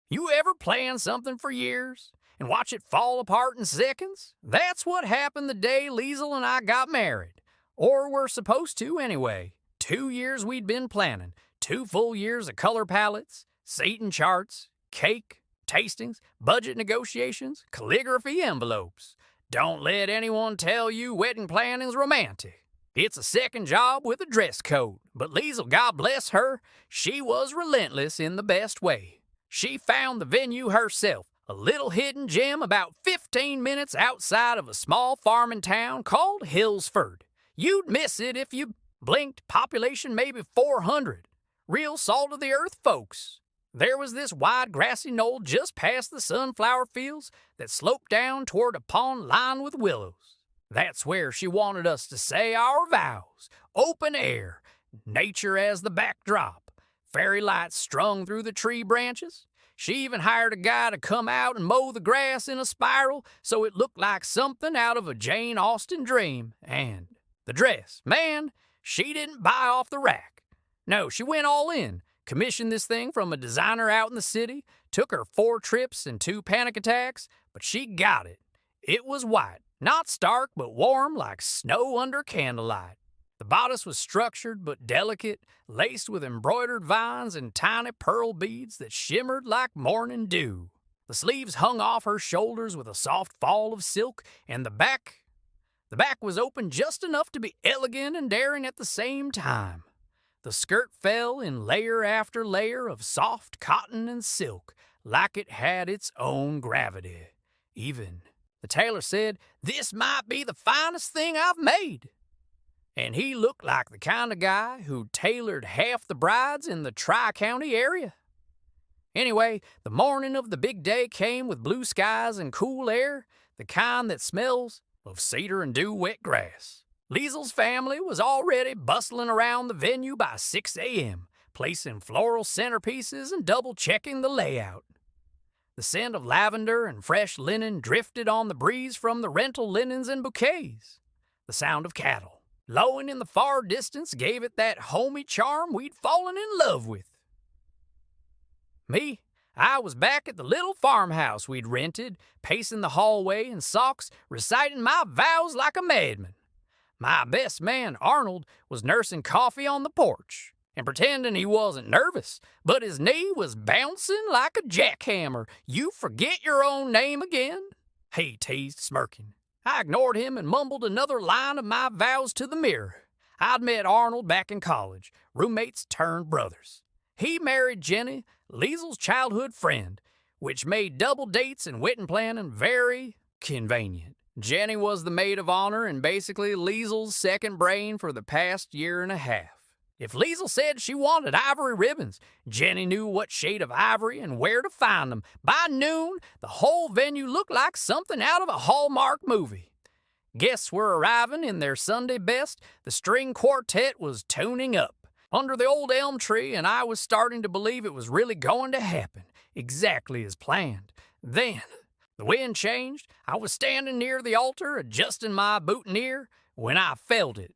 You ever plan something for years and watch it fall apart in seconds? That's what happened the day Liezl and I got married. Or were supposed to, anyway. 2 years we'd been planning. 2 full years of color palettes, seating charts, cake, tastings, budget negotiations, calligraphy envelopes. Don't let anyone tell you wedding planning's romantic. It's a second job with a dress code. But Liezl, God bless her, she was relentless in the best way. She found the venue herself, a little hidden gem about 15 minutes outside of a small farming town called Hillsford. You'd miss it if you blinked. Population maybe 400. Real salt-of-the-earth folks. There was this wide grassy knoll just past the sunflower fields that sloped down toward a pond lined with willows. That's where she wanted us to say our vows. Open air, nature as the backdrop. Fairy lights strung through the tree branches. She even hired a guy to come out and mow the grass in a spiral so it looked like something out of a Jane Austen dream. And the dress, man, she didn't buy off the rack. No, she went all in, commissioned this thing from a designer out in the city, took her 4 trips and 2 panic attacks, but she got it. It was white, not stark but warm like snow under candlelight. The bodice was structured but delicate, laced with embroidered vines and tiny pearl beads that shimmered like morning dew. The sleeves hung off her shoulders with a soft fall of silk, and the back was open just enough to be elegant and daring at the same time. The skirt fell in layer after layer of soft cotton and silk, like it had its own gravity. Even the tailor said, "This might be the finest thing I've made." And he looked like the kind of guy who tailored half the brides in the Tri-County area. Anyway, the morning of the big day came with blue skies and cool air, the kind that smells of cedar and dew wet grass. Liezl's family was already bustling around the venue by 6 a.m., placing floral centerpieces and double-checking the layout. The scent of lavender and fresh linen drifted on the breeze from the rental linens and bouquets. The sound of cattle lowing in the far distance gave it that homey charm we'd fallen in love with. Me, I was back at the little farmhouse we'd rented, pacing the hallway in socks, reciting my vows like a madman. My best man, Arnold, was nursing coffee on the porch and pretending he wasn't nervous, but his knee was bouncing like a jackhammer. "You forget your own name again?" he teased, smirking. I ignored him and mumbled another line of my vows to the mirror. I'd met Arnold back in college, roommates turned brothers. He married Jenny, Liezl's childhood friend, which made double dates and wedding planning very convenient. Jenny was the maid of honor and basically Liezl's second brain for the past year and a half. If Liezl said she wanted ivory ribbons, Jenny knew what shade of ivory and where to find them. By noon, the whole venue looked like something out of a Hallmark movie. Guests were arriving in their Sunday best. The string quartet was tuning up under the old elm tree, and I was starting to believe it was really going to happen, exactly as planned. Then, the wind changed. I was standing near the altar, adjusting my boutonniere, when I felt it.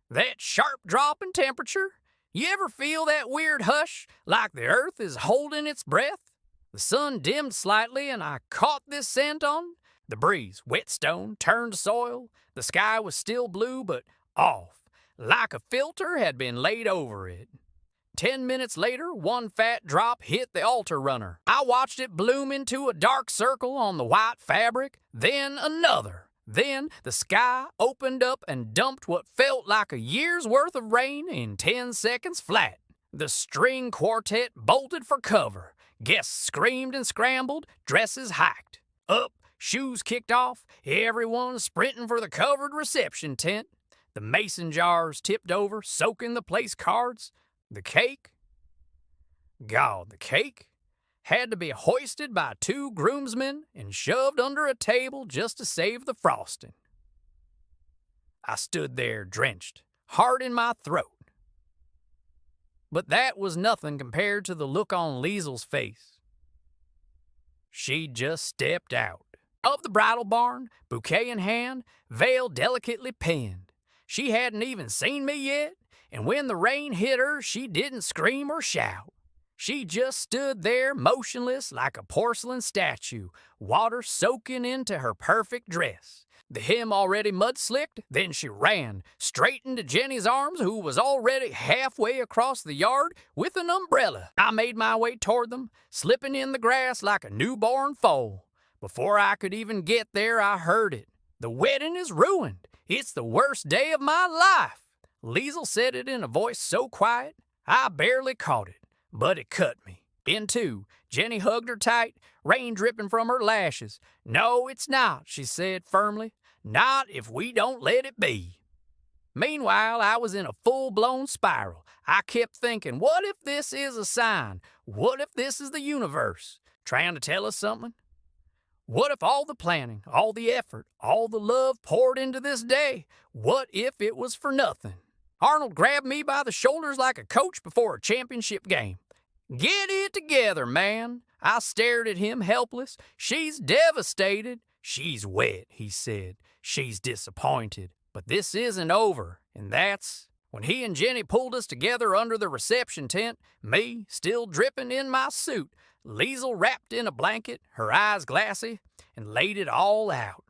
That sharp drop in temperature. You ever feel that weird hush, like the earth is holding its breath? The sun dimmed slightly, and I caught this scent on the breeze. Whetstone turned to soil. The sky was still blue, but off, like a filter had been laid over it. 10 minutes later, one fat drop hit the altar runner. I watched it bloom into a dark circle on the white fabric, then another. Then the sky opened up and dumped what felt like a year's worth of rain in 10 seconds flat. The string quartet bolted for cover. Guests screamed and scrambled, dresses hiked. Up, shoes kicked off, everyone sprinting for the covered reception tent. The mason jars tipped over, soaking the place cards. The cake? God, the cake had to be hoisted by 2 groomsmen and shoved under a table just to save the frosting. I stood there drenched, heart in my throat. But that was nothing compared to the look on Liezl's face. She just stepped out of the bridal barn, bouquet in hand, veil delicately pinned. She hadn't even seen me yet, and when the rain hit her, she didn't scream or shout. She just stood there motionless like a porcelain statue, water soaking into her perfect dress. The hem already mud-slicked, then she ran, straight into Jenny's arms, who was already halfway across the yard with an umbrella. I made my way toward them, slipping in the grass like a newborn foal. Before I could even get there, I heard it. "The wedding is ruined. It's the worst day of my life." Liezl said it in a voice so quiet, I barely caught it, but it cut me in two. Jenny hugged her tight, rain dripping from her lashes. "No, it's not," she said firmly. "Not if we don't let it be." Meanwhile, I was in a full-blown spiral. I kept thinking, what if this is a sign? What if this is the universe trying to tell us something? What if all the planning, all the effort, all the love poured into this day, what if it was for nothing? Arnold grabbed me by the shoulders like a coach before a championship game. "Get it together, man." I stared at him helpless. "She's devastated." "She's wet," he said. "She's disappointed. But this isn't over." And that's when he and Jenny pulled us together under the reception tent, me still dripping in my suit, Liezl wrapped in a blanket, her eyes glassy, and laid it all out.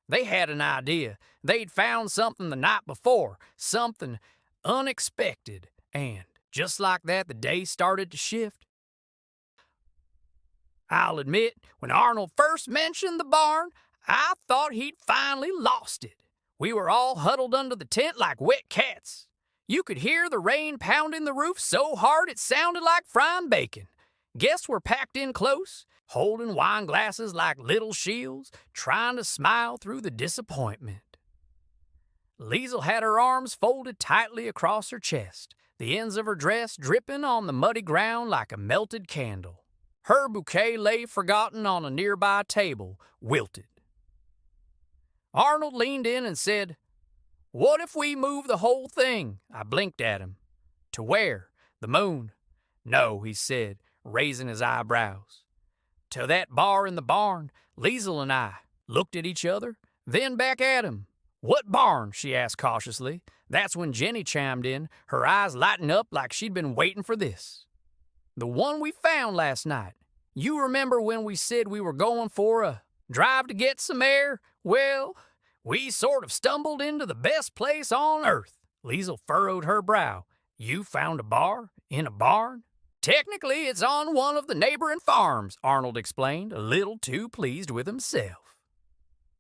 They had an idea. They'd found something the night before, something unexpected, and just like that, the day started to shift. I'll admit, when Arnold first mentioned the barn, I thought he'd finally lost it. We were all huddled under the tent like wet cats. You could hear the rain pounding the roof so hard it sounded like frying bacon. Guests were packed in close, holding wine glasses like little shields, trying to smile through the disappointment. Liezl had her arms folded tightly across her chest, the ends of her dress dripping on the muddy ground like a melted candle. Her bouquet lay forgotten on a nearby table, wilted. Arnold leaned in and said, "What if we move the whole thing?" I blinked at him. "To where? The moon?" "No," he said, raising his eyebrows. "To that bar in the barn." Liezl and I looked at each other, then back at him. "What barn?" she asked cautiously. That's when Jenny chimed in, her eyes lighting up like she'd been waiting for this. "The one we found last night. You remember when we said we were going for a drive to get some air? Well, we sort of stumbled into the best place on earth." Liezl furrowed her brow. "You found a bar in a barn?" "Technically, it's on one of the neighboring farms," Arnold explained, a little too pleased with himself.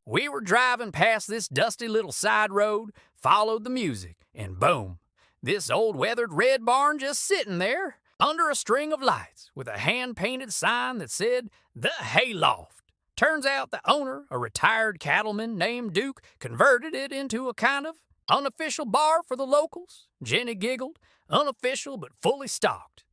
We were driving past this dusty little side road, followed the music, and boom, this old weathered red barn just sitting there under a string of lights with a hand-painted sign that said, "The Hayloft." Turns out the owner, a retired cattleman named Duke, converted it into a kind of unofficial bar for the locals. Jenny giggled. Unofficial but fully stocked.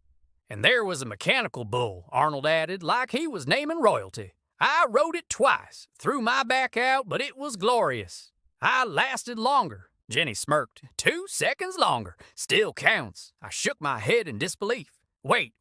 "And there was a mechanical bull," Arnold added, like he was naming royalty. "I rode it twice, threw my back out, but it was glorious. I lasted longer." Jenny smirked. 2 seconds longer. Still counts. I shook my head in disbelief. Wait.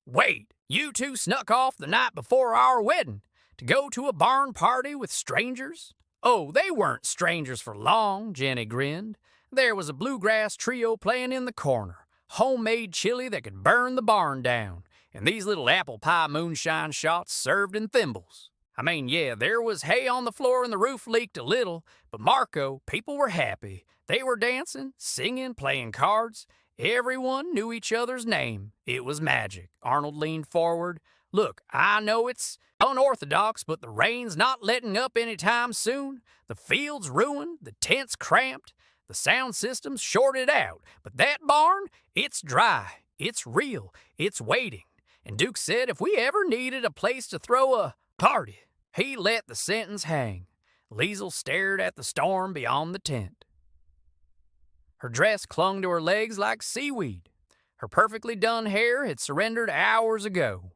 You two snuck off the night before our wedding to go to a barn party with strangers?" "Oh, they weren't strangers for long," Jenny grinned. "There was a bluegrass trio playing in the corner, homemade chili that could burn the barn down, and these little apple pie moonshine shots served in thimbles. I mean, yeah, there was hay on the floor and the roof leaked a little, but Marco, people were happy. They were dancing, singing, playing cards. Everyone knew each other's name. It was magic." Arnold leaned forward. "Look, I know it's unorthodox, but the rain's not letting up anytime soon. The field's ruined, the tent's cramped, the sound system's shorted out. But that barn, it's dry, it's real, it's waiting. And Duke said if we ever needed a place to throw a party." He let the sentence hang. Liezl stared at the storm beyond the tent. Her dress clung to her legs like seaweed. Her perfectly done hair had surrendered hours ago.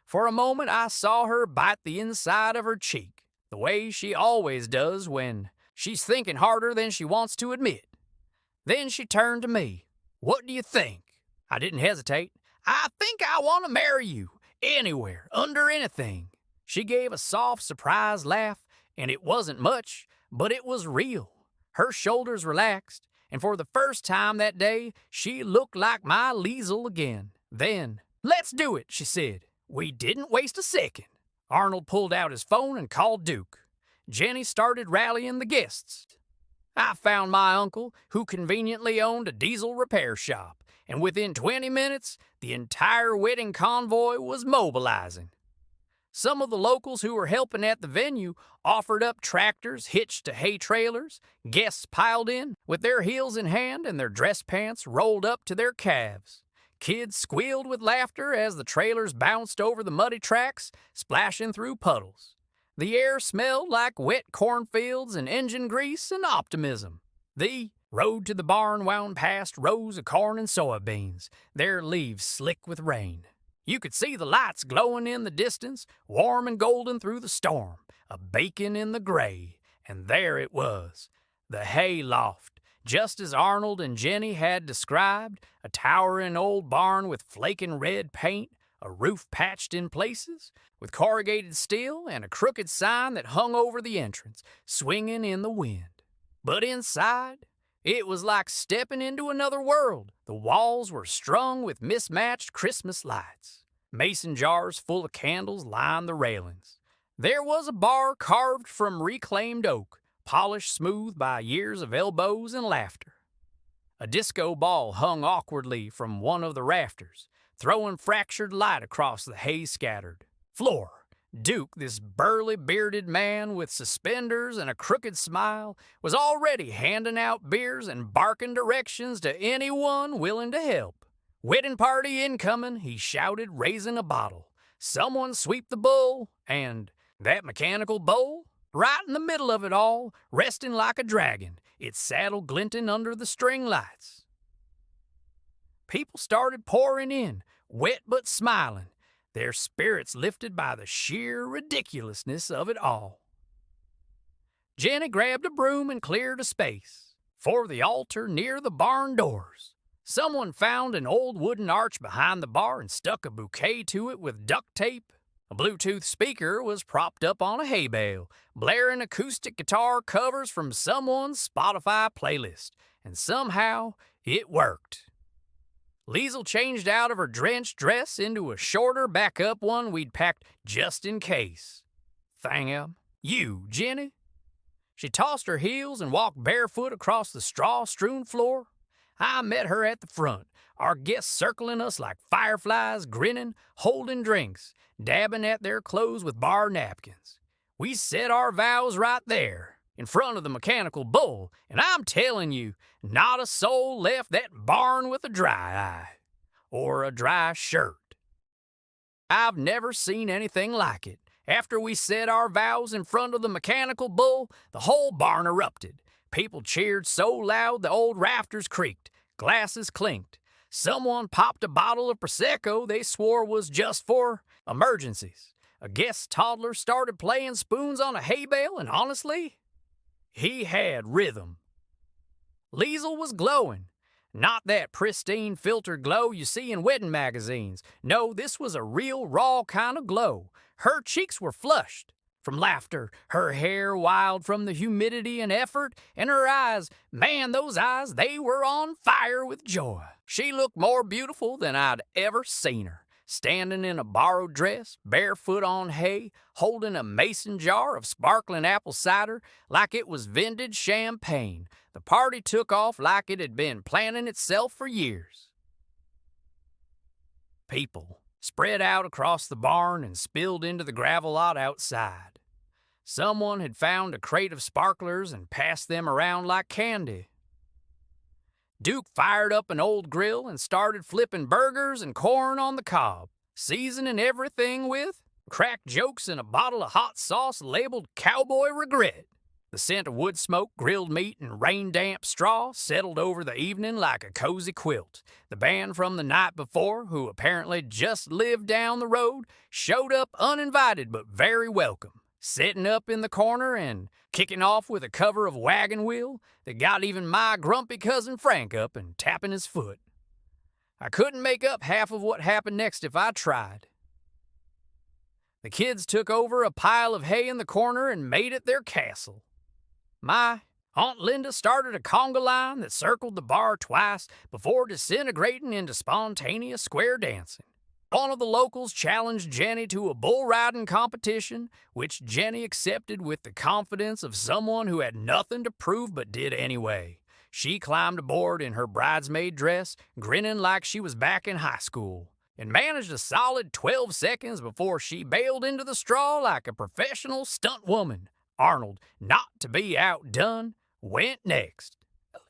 For a moment I saw her bite the inside of her cheek, the way she always does when she's thinking harder than she wants to admit. Then she turned to me. "What do you think?" I didn't hesitate. "I think I want to marry you. Anywhere, under anything." She gave a soft, surprised laugh, and it wasn't much, but it was real. Her shoulders relaxed, and for the first time that day, she looked like my Liezl again. Then, "Let's do it," she said. We didn't waste a second. Arnold pulled out his phone and called Duke. Jenny started rallying the guests. I found my uncle, who conveniently owned a diesel repair shop, and within 20 minutes, the entire wedding convoy was mobilizing. Some of the locals who were helping at the venue offered up tractors hitched to hay trailers. Guests piled in with their heels in hand and their dress pants rolled up to their calves. Kids squealed with laughter as the trailers bounced over the muddy tracks, splashing through puddles. The air smelled like wet cornfields and engine grease and optimism. The road to the barn wound past rows of corn and soybeans, their leaves slick with rain. You could see the lights glowing in the distance, warm and golden through the storm, a baking in the gray. And there it was, the hay loft, just as Arnold and Jenny had described, a towering old barn with flaking red paint, a roof patched in places, with corrugated steel and a crooked sign that hung over the entrance, swinging in the wind. But inside, it was like stepping into another world. The walls were strung with mismatched Christmas lights. Mason jars full of candles lined the railings. There was a bar carved from reclaimed oak, polished smooth by years of elbows and laughter. A disco ball hung awkwardly from one of the rafters, throwing fractured light across the hay-scattered floor. Duke, this burly, bearded man with suspenders and a crooked smile, was already handing out beers and barking directions to anyone willing to help. "Wedding party incoming," he shouted, raising a bottle. "Someone sweep the bull," and that mechanical bull, right in the middle of it all, resting like a dragon, its saddle glinting under the string lights. People started pouring in, wet but smiling, their spirits lifted by the sheer ridiculousness of it all. Jenny grabbed a broom and cleared a space for the altar near the barn doors. Someone found an old wooden arch behind the bar and stuck a bouquet to it with duct tape. A Bluetooth speaker was propped up on a hay bale, blaring acoustic guitar covers from someone's Spotify playlist, and somehow it worked. Liezl changed out of her drenched dress into a shorter back-up one we'd packed just in case. "Thang you, Jenny?" She tossed her heels and walked barefoot across the straw-strewn floor. I met her at the front, our guests circling us like fireflies, grinning, holding drinks, dabbing at their clothes with bar napkins. We said our vows right there, in front of the mechanical bull, and I'm telling you, not a soul left that barn with a dry eye. Or a dry shirt. I've never seen anything like it. After we said our vows in front of the mechanical bull, the whole barn erupted. People cheered so loud the old rafters creaked, glasses clinked. Someone popped a bottle of Prosecco they swore was just for emergencies. A guest toddler started playing spoons on a hay bale, and honestly, he had rhythm. Liezl was glowing. Not that pristine filtered glow you see in wedding magazines. No, this was a real raw kind of glow. Her cheeks were flushed from laughter, her hair wild from the humidity and effort, and her eyes, man, those eyes, they were on fire with joy. She looked more beautiful than I'd ever seen her, standing in a borrowed dress, barefoot on hay, holding a mason jar of sparkling apple cider like it was vintage champagne. The party took off like it had been planning itself for years. People spread out across the barn and spilled into the gravel lot outside. Someone had found a crate of sparklers and passed them around like candy. Duke fired up an old grill and started flipping burgers and corn on the cob, seasoning everything with cracked jokes and a bottle of hot sauce labeled Cowboy Regret. The scent of wood smoke, grilled meat, and rain-damp straw settled over the evening like a cozy quilt. The band from the night before, who apparently just lived down the road, showed up uninvited but very welcome, sitting up in the corner and kicking off with a cover of Wagon Wheel that got even my grumpy cousin Frank up and tapping his foot. I couldn't make up half of what happened next if I tried. The kids took over a pile of hay in the corner and made it their castle. My Aunt Linda started a conga line that circled the bar twice before disintegrating into spontaneous square dancing. One of the locals challenged Jenny to a bull riding competition, which Jenny accepted with the confidence of someone who had nothing to prove but did anyway. She climbed aboard in her bridesmaid dress, grinning like she was back in high school, and managed a solid 12 seconds before she bailed into the straw like a professional stunt woman. Arnold, not to be outdone, went next.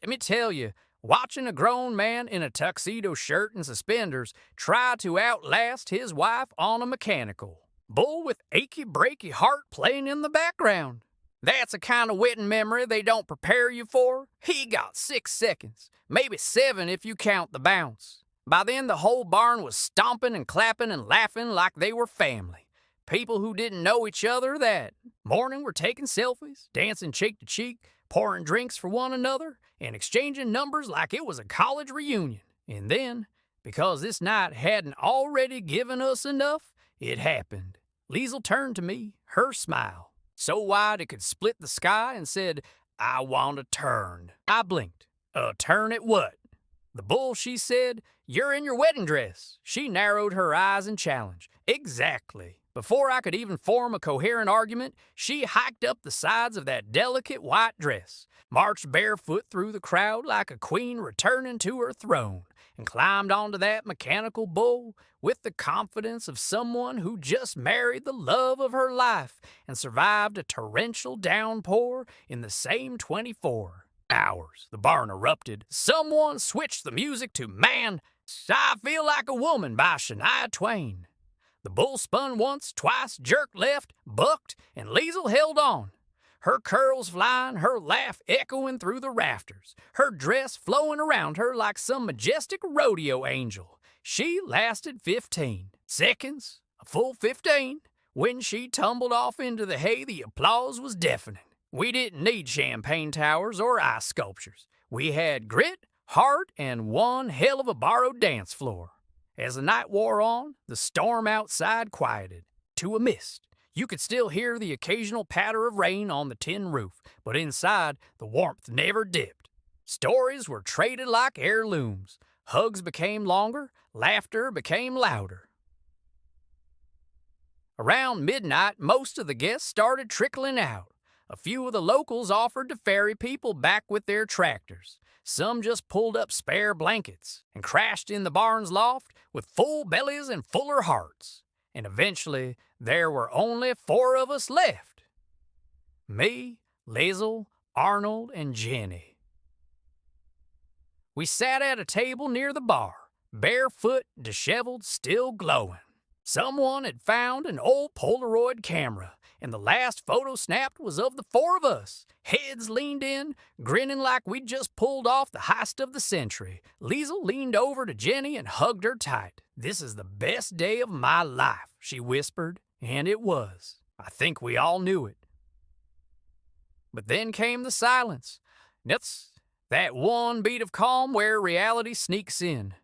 Let me tell you, watching a grown man in a tuxedo shirt and suspenders try to outlast his wife on a mechanical bull with achy breaky heart playing in the background. That's a kind of wedding memory they don't prepare you for. He got 6 seconds, maybe 7 if you count the bounce. By then the whole barn was stomping and clapping and laughing like they were family. People who didn't know each other that morning were taking selfies, dancing cheek to cheek, pouring drinks for one another, and exchanging numbers like it was a college reunion. And then, because this night hadn't already given us enough, it happened. Liezl turned to me, her smile so wide it could split the sky, and said, "I want a turn." I blinked. A turn at what? The bull, she said, "You're in your wedding dress." She narrowed her eyes in challenge. Exactly. Before I could even form a coherent argument, she hiked up the sides of that delicate white dress, marched barefoot through the crowd like a queen returning to her throne, and climbed onto that mechanical bull with the confidence of someone who just married the love of her life and survived a torrential downpour in the same 24 hours. The barn erupted. Someone switched the music to "Man, I Feel Like a Woman" by Shania Twain. The bull spun once, twice, jerked left, bucked, and Liezl held on. Her curls flying, her laugh echoing through the rafters, her dress flowing around her like some majestic rodeo angel. She lasted 15 seconds, a full 15. When she tumbled off into the hay, the applause was deafening. We didn't need champagne towers or ice sculptures. We had grit, heart, and one hell of a borrowed dance floor. As the night wore on, the storm outside quieted to a mist. You could still hear the occasional patter of rain on the tin roof, but inside, the warmth never dipped. Stories were traded like heirlooms. Hugs became longer, laughter became louder. Around midnight, most of the guests started trickling out. A few of the locals offered to ferry people back with their tractors. Some just pulled up spare blankets and crashed in the barn's loft with full bellies and fuller hearts. And eventually, there were only 4 of us left. Me, Liezl, Arnold, and Jenny. We sat at a table near the bar, barefoot, disheveled, still glowing. Someone had found an old Polaroid camera, and the last photo snapped was of the 4 of us, heads leaned in, grinning like we'd just pulled off the heist of the century. Liezl leaned over to Jenny and hugged her tight. "This is the best day of my life," she whispered, and it was. I think we all knew it. But then came the silence. That's that one beat of calm where reality sneaks in.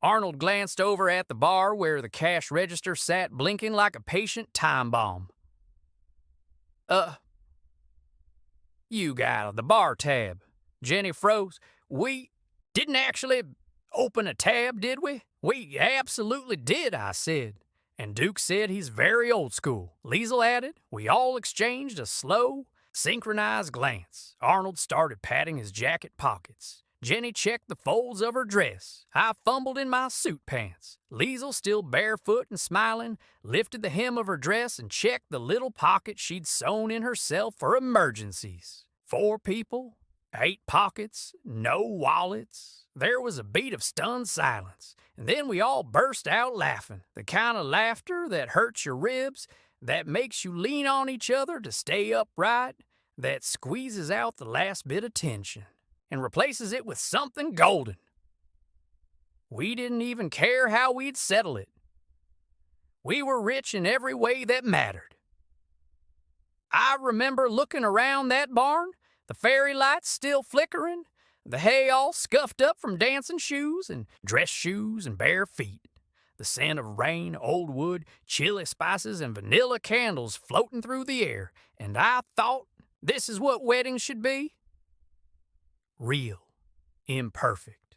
Arnold glanced over at the bar where the cash register sat blinking like a patient time bomb. You got the bar tab." Jenny froze. "We didn't actually open a tab, did we?" "We absolutely did," I said. "And Duke said he's very old school," Liezl added. We all exchanged a slow, synchronized glance. Arnold started patting his jacket pockets. Jenny checked the folds of her dress. I fumbled in my suit pants. Liezl, still barefoot and smiling, lifted the hem of her dress and checked the little pocket she'd sewn in herself for emergencies. 4 people, 8 pockets, no wallets. There was a beat of stunned silence, and then we all burst out laughing. The kind of laughter that hurts your ribs, that makes you lean on each other to stay upright, that squeezes out the last bit of tension and replaces it with something golden. We didn't even care how we'd settle it. We were rich in every way that mattered. I remember looking around that barn, the fairy lights still flickering, the hay all scuffed up from dancing shoes and dress shoes and bare feet, the scent of rain, old wood, chili spices, and vanilla candles floating through the air, and I thought, this is what weddings should be. Real, imperfect,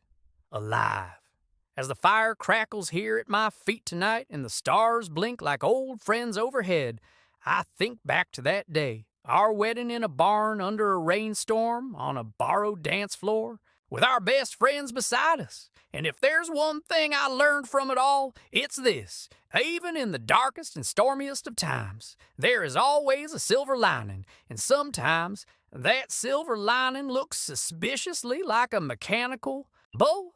alive, As the fire crackles here at my feet tonight and the stars blink like old friends overhead, I think back to that day, our wedding in a barn under a rainstorm on a borrowed dance floor, with our best friends beside us. And if there's one thing I learned from it all, it's this. Even in the darkest and stormiest of times, there is always a silver lining, and sometimes that silver lining looks suspiciously like a mechanical bull